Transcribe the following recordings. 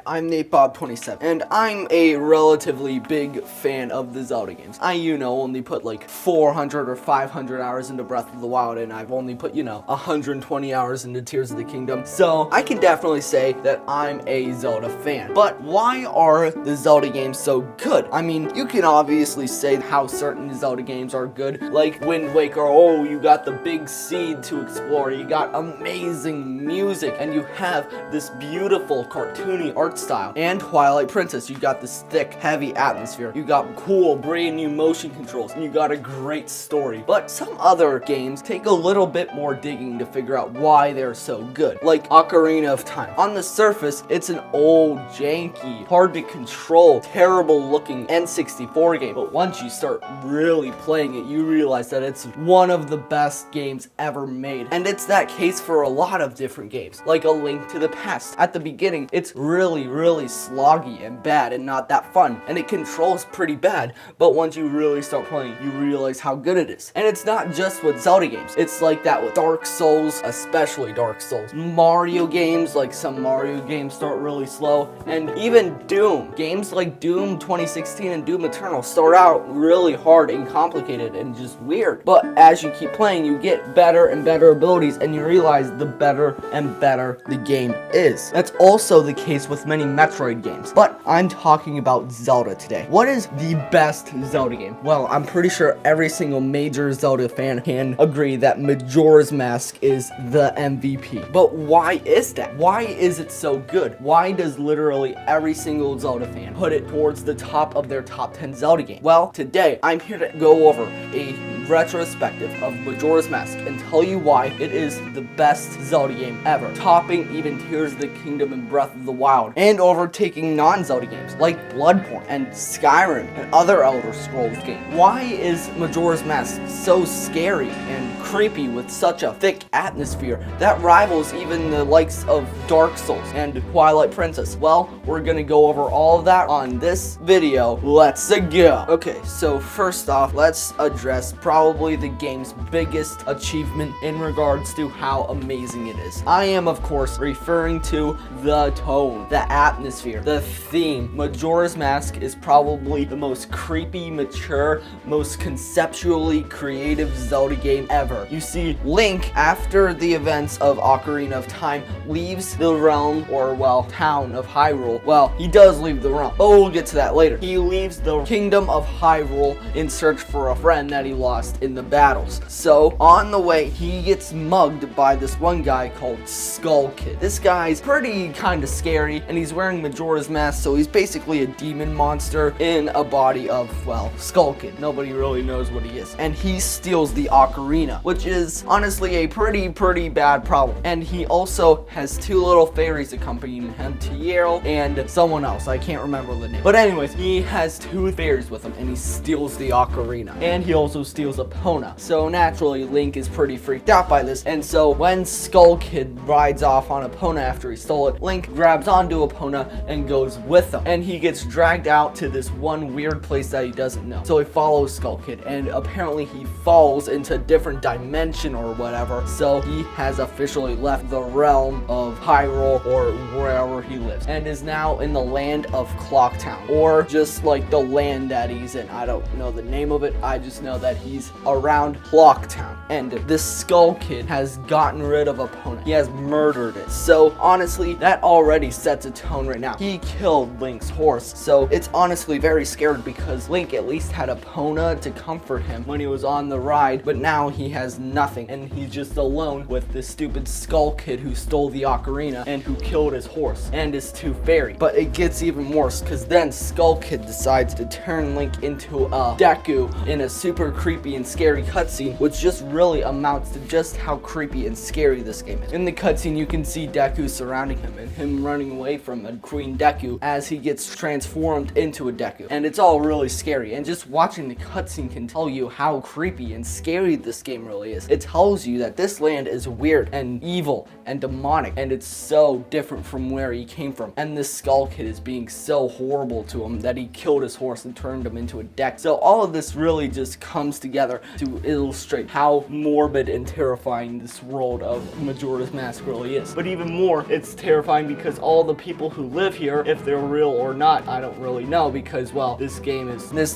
Hi, I'm NateBob27, and I'm a relatively big fan of the Zelda games. I, only put like 400 or 500 hours into Breath of the Wild, and I've only put, 120 hours into Tears of the Kingdom. So I can definitely say that I'm a Zelda fan. But why are the Zelda games so good? I mean, you can obviously say how certain Zelda games are good, like Wind Waker. Oh, you got the big seed to explore, you got amazing music, and you have this beautiful cartoony art style. And Twilight Princess, you got this thick, heavy atmosphere, you got cool, brand new motion controls, and you got a great story. But some other games take a little bit more digging to figure out why they're so good, like Ocarina of Time. On the surface, it's an old, janky, hard to control, terrible looking N64 game, but once you start really playing it, you realize that it's one of the best games ever made. And it's that case for a lot of different games, like A Link to the Past. At the beginning, it's really sloggy and bad and not that fun, and it controls pretty bad, but once you really start playing, you realize how good it is. And it's not just with Zelda games, it's like that with Dark Souls, especially Dark Souls. Mario games, like some Mario games start really slow, and even Doom. Games like Doom 2016 and Doom Eternal start out really hard and complicated and just weird, but as you keep playing, you get better and better abilities, and you realize the better and better the game is. That's also the case with many Metroid games, but I'm talking about Zelda today. What is the best Zelda game? Well, I'm pretty sure every single major Zelda fan can agree that Majora's Mask is the MVP. But why is that? Why is it so good? Why does literally every single Zelda fan put it towards the top of their top 10 Zelda game? Well, today I'm here to go over a retrospective of Majora's Mask and tell you why it is the best Zelda game ever, topping even Tears of the Kingdom and Breath of the Wild, and overtaking non-Zelda games like Bloodborne and Skyrim and other Elder Scrolls games. Why is Majora's Mask so scary and creepy with such a thick atmosphere that rivals even the likes of Dark Souls and Twilight Princess? Well, we're gonna go over all of that on this video. Let's go. Okay, so first off, let's address probably the game's biggest achievement in regards to how amazing it is. I am, of course, referring to the tone, the atmosphere, the theme. Majora's Mask is probably the most creepy, mature, most conceptually creative Zelda game ever. You see, Link, after the events of Ocarina of Time, leaves the realm, or well, town of Hyrule. Well, he does leave the realm, but we'll get to that later. He leaves the kingdom of Hyrule in search for a friend that he lost in the battles. So, on the way, he gets mugged by this one guy called Skull Kid. This guy's pretty kind of scary, and he's wearing Majora's Mask, so he's basically a demon monster in a body of, well, Skull Kid. Nobody really knows what he is. And he steals the ocarina, which is honestly a pretty bad problem. And he also has two little fairies accompanying him, Tierl and someone else. I can't remember the name. But anyways, he has two fairies with him, and he steals the ocarina. And he also steals Epona. So naturally, Link is pretty freaked out by this, and so when Skull Kid rides off on Epona after he stole it, Link grabs onto Epona and goes with him, and he gets dragged out to this one weird place that he doesn't know. So he follows Skull Kid, and apparently he falls into a different dimension or whatever, so he has officially left the realm of Hyrule or wherever he lives, and is now in the land of Clocktown, or just like the land that he's in. I don't know the name of it, I just know that he's around Clocktown, and this Skull Kid has gotten rid of Epona. He has murdered it. So honestly, that already sets a tone right now. He killed Link's horse, so it's honestly very scared because Link at least had Epona to comfort him when he was on the ride, but now he has nothing, and he's just alone with this stupid Skull Kid who stole the ocarina and who killed his horse and his two fairies. But it gets even worse, because then Skull Kid decides to turn Link into a Deku in a super creepy and scary cutscene, which just really amounts to just how creepy and scary this game is. In the cutscene, you can see Deku surrounding him and him running away from a Queen Deku as he gets transformed into a Deku, and it's all really scary. And just watching the cutscene can tell you how creepy and scary this game really is. It tells you that this land is weird and evil and demonic, and it's so different from where he came from. And this Skull Kid is being so horrible to him that he killed his horse and turned him into a Deku. So all of this really just comes together together to illustrate how morbid and terrifying this world of Majora's Mask really is. But even more, it's terrifying because all the people who live here, if they're real or not, I don't really know, because, well, this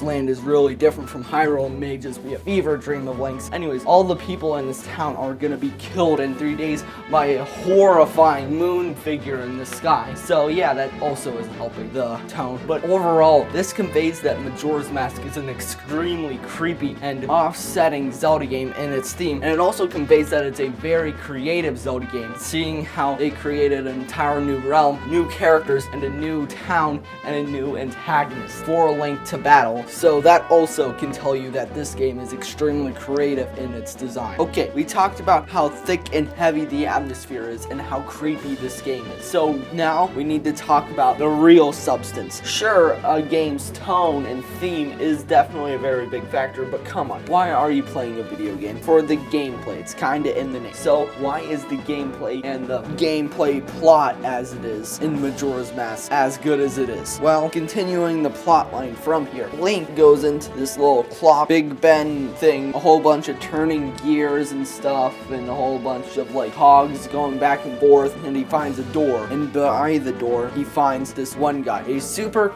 land is really different from Hyrule and may just be a fever dream of Link's. Anyways, all the people in this town are gonna be killed in 3 days by a horrifying moon figure in the sky. So yeah, that also is helping the tone. But overall, this conveys that Majora's Mask is an extremely creepy and offsetting Zelda game in its theme, and it also conveys that it's a very creative Zelda game, seeing how they created an entire new realm, new characters, and a new town, and a new antagonist for Link to battle. So that also can tell you that this game is extremely creative in its design. Okay, we talked about how thick and heavy the atmosphere is and how creepy this game is. So now we need to talk about the real substance. Sure, a game's tone and theme is definitely a very big factor, but come on, why are you playing a video game? For the gameplay, it's kinda in the name. So why is the gameplay and the gameplay plot as it is in Majora's Mask as good as it is? Well, continuing the plot line from here, Link goes into this little clock, Big Ben thing, a whole bunch of turning gears and stuff, and a whole bunch of like cogs going back and forth, and he finds a door, and behind the door he finds this one guy, a super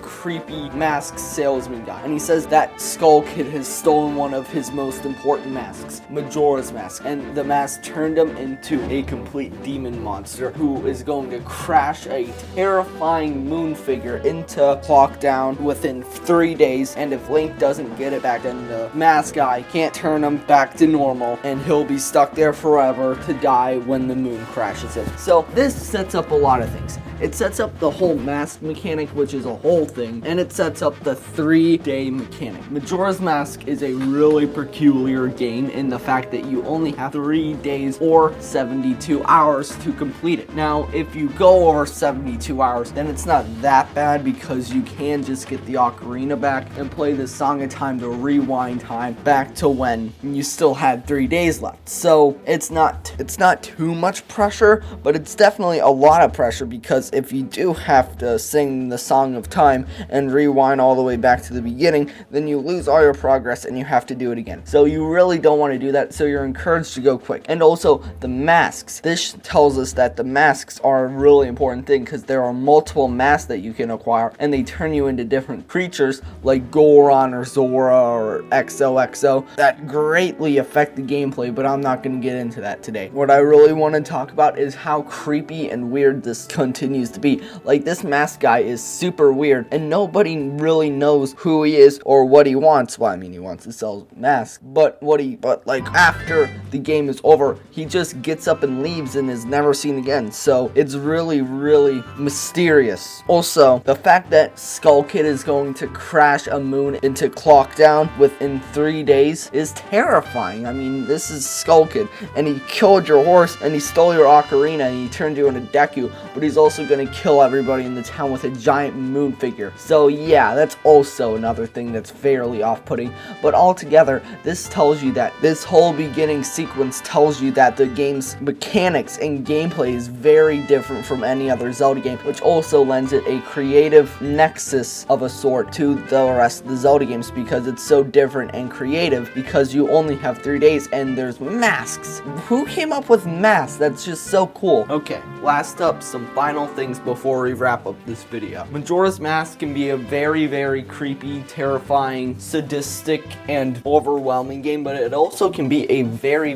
creepy mask salesman guy, and he says that Skull Kid has stolen one of his most important masks, Majora's Mask, and the mask turned him into a complete demon monster who is going to crash a terrifying moon figure into Clock Down within 3 days, and if Link doesn't get it back, then the mask guy can't turn him back to normal, and he'll be stuck there forever to die when the moon crashes him. So this sets up a lot of things. It sets up the whole mask mechanic, which is a whole thing, and it sets up the 3-day mechanic. Majora's Mask is a really peculiar game in the fact that you only have 3 days or 72 hours to complete it. Now, if you go over 72 hours, then it's not that bad because you can just get the ocarina back and play the Song of Time, the rewind time, back to when you still had 3 days left. So it's not too much pressure, but it's definitely a lot of pressure because if you do have to sing the Song of Time and rewind all the way back to the beginning, then you lose all your progress and you have to do it again. So you really don't want to do that, so you're encouraged to go quick. And also the masks. This tells us that the masks are a really important thing because there are multiple masks that you can acquire and they turn you into different creatures like Goron or Zora or XOXO that greatly affect the gameplay, but I'm not going to get into that today. What I really want to talk about is how creepy and weird this continues to be. Like, this mask guy is super weird and nobody really knows who he is or what he wants. Well, I mean, he wants to sell masks, but like after the game is over, he just gets up and leaves and is never seen again. So it's really mysterious. Also, the fact that Skull Kid is going to crash a moon into Clock Down within 3 days is terrifying. I mean, this is Skull Kid, and he killed your horse, and he stole your ocarina, and he turned you into Deku, but he's also going to kill everybody in the town with a giant moon figure. So yeah, that's also another thing that's fairly off-putting. But altogether, this tells you that this whole beginning sequence tells you that the game's mechanics and gameplay is very different from any other Zelda game, which also lends it a creative nexus of a sort to the rest of the Zelda games because it's so different and creative because you only have 3 days and there's masks. Who came up with masks? That's just so cool. Okay, last up, some final things before we wrap up this video. Majora's Mask can be a very creepy, terrifying, sadistic, and overwhelming game, but it also can be a very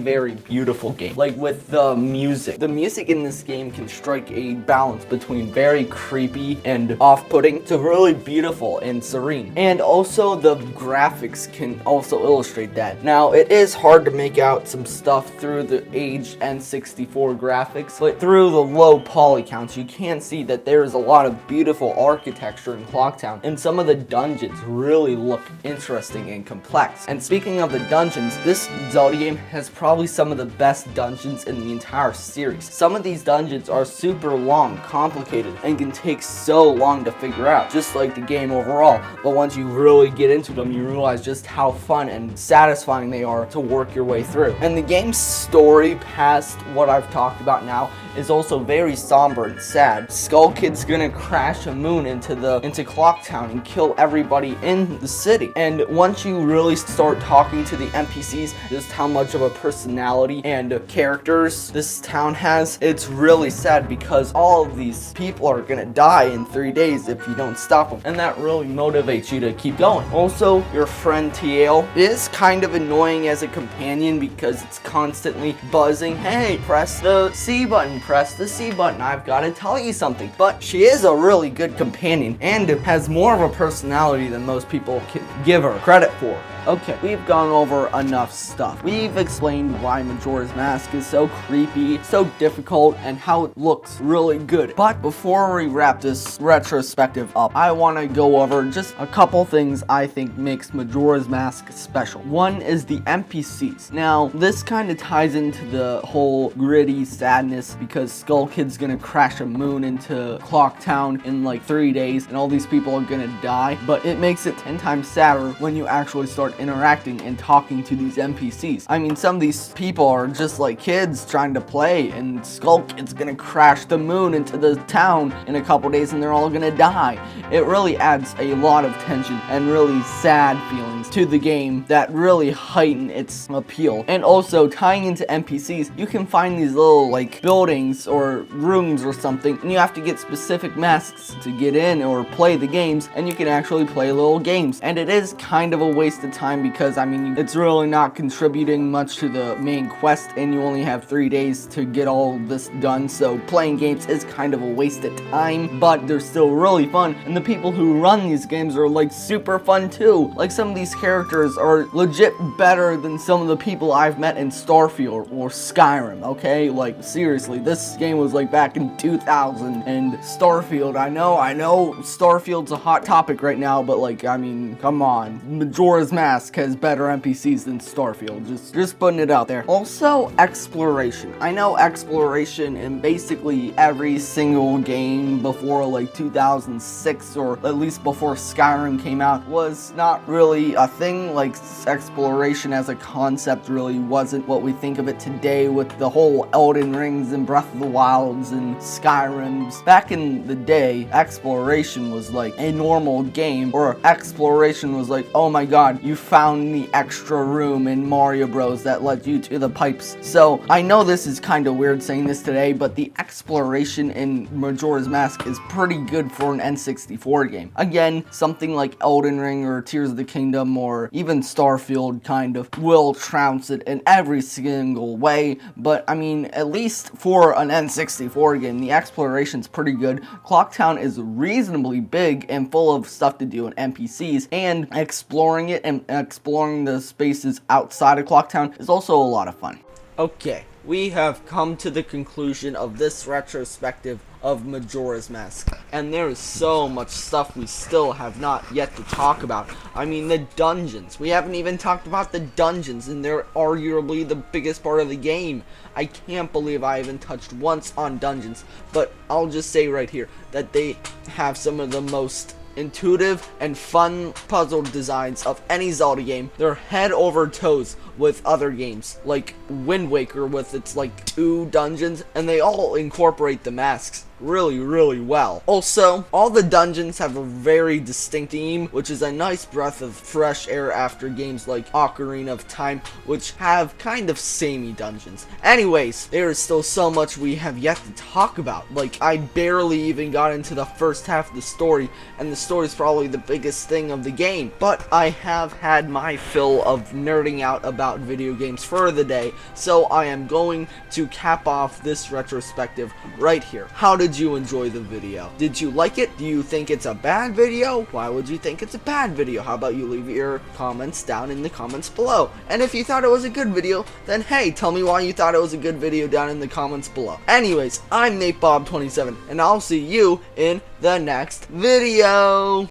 beautiful game. Like with the music. The music in this game can strike a balance between very creepy and off-putting to really beautiful and serene. And also the graphics can also illustrate that. Now, it is hard to make out some stuff through the aged N64 graphics, but through the low poly counts, you can see that there is a lot of beautiful architecture in Clock Town, and some of the dungeons really look interesting and complex. And speaking of the dungeons, this Zelda game has probably some of the best dungeons in the entire series. Some of these dungeons are super long, complicated, and can take so long to figure out, just like the game overall. But once you really get into them, you realize just how fun and satisfying they are to work your way through. And the game's story, past what I've talked about now, is also very somber and sad. Skull Kid's gonna crash a moon into Clock Town and kill everybody in the city. And once you really start talking to the NPCs, just how much of a personality and characters this town has, it's really sad because all of these people are gonna die in 3 days if you don't stop them. And that really motivates you to keep going. Also, your friend TL is kind of annoying as a companion because it's constantly buzzing, hey, press the C button, press the C button, I've got to tell you something. But she is a really good companion and has more of a personality than most people can give her credit for. Okay, we've gone over enough stuff. We've explained why Majora's Mask is so creepy, so difficult, and how it looks really good. But before we wrap this retrospective up, I want to go over just a couple things I think makes Majora's Mask special. One is the NPCs. Now, this kind of ties into the whole gritty sadness because Skull Kid's gonna crash a moon into Clock Town in like 3 days, and all these people are gonna die. But it makes it 10 times sadder when you actually start interacting and talking to these NPCs. I mean, some of these people are just like kids trying to play, and Skull Kid's gonna crash the moon into the town in a couple days and they're all gonna die. It really adds a lot of tension and really sad feelings to the game that really heighten its appeal. And also, tying into NPCs, you can find these little like buildings or rooms or something, and you have to get specific masks to get in or play the games, and you can actually play little games. And it is kind of a waste of time because, I mean, it's really not contributing much to the main quest, and you only have 3 days to get all this done, so playing games is kind of a waste of time, but they're still really fun, and the people who run these games are like super fun too. Like, some of these characters are legit better than some of the people I've met in Starfield or Skyrim, okay? Like, seriously, this game was like back in 2000, and Starfield, I know Starfield's a hot topic right now, but like, I mean, come on. Majora's Mask has better NPCs than Starfield, just putting it out there. Also, exploration. I know exploration in basically every single game before like 2006, or at least before Skyrim came out, was not really a thing. Like, exploration as a concept really wasn't what we think of it today with the whole Elden Rings and Breath of the Wilds and Skyrims. Back in the day, exploration was like a normal game, or exploration was like, oh my god, you found the extra room in Mario Bros that led you to the pipes. So I know this is kind of weird saying this today, but the exploration in Majora's Mask is pretty good for an N64 game. Again, something like Elden Ring or Tears of the Kingdom or even Starfield kind of will trounce it in every single way, but I mean, at least for an N64 game, the exploration's pretty good. Clock Town is reasonably big and full of stuff to do and NPCs, and exploring it and exploring the spaces outside of Clock Town is also a lot of fun. Okay, we have come to the conclusion of this retrospective of Majora's Mask, and there is so much stuff we still have not yet to talk about. I mean, the dungeons. We haven't even talked about the dungeons, and they're arguably the biggest part of the game. I can't believe I haven't touched once on dungeons, but I'll just say right here that they have some of the most intuitive and fun puzzle designs of any Zelda game. They're head over toes with other games like Wind Waker with its like 2 dungeons, and they all incorporate the masks really well. Also, all the dungeons have a very distinct theme, which is a nice breath of fresh air after games like Ocarina of Time, which have kind of samey dungeons. Anyways, there is still so much we have yet to talk about. Like, I barely even got into the first half of the story, and the story is probably the biggest thing of the game. But I have had my fill of nerding out about video games for the day, so I am going to cap off this retrospective right here. How did you enjoy the video? Did you like it? Do you think it's a bad video? Why would you think it's a bad video? How about you leave your comments down in the comments below? And if you thought it was a good video, then hey, tell me why you thought it was a good video down in the comments below. Anyways, I'm NateBob27, and I'll see you in the next video.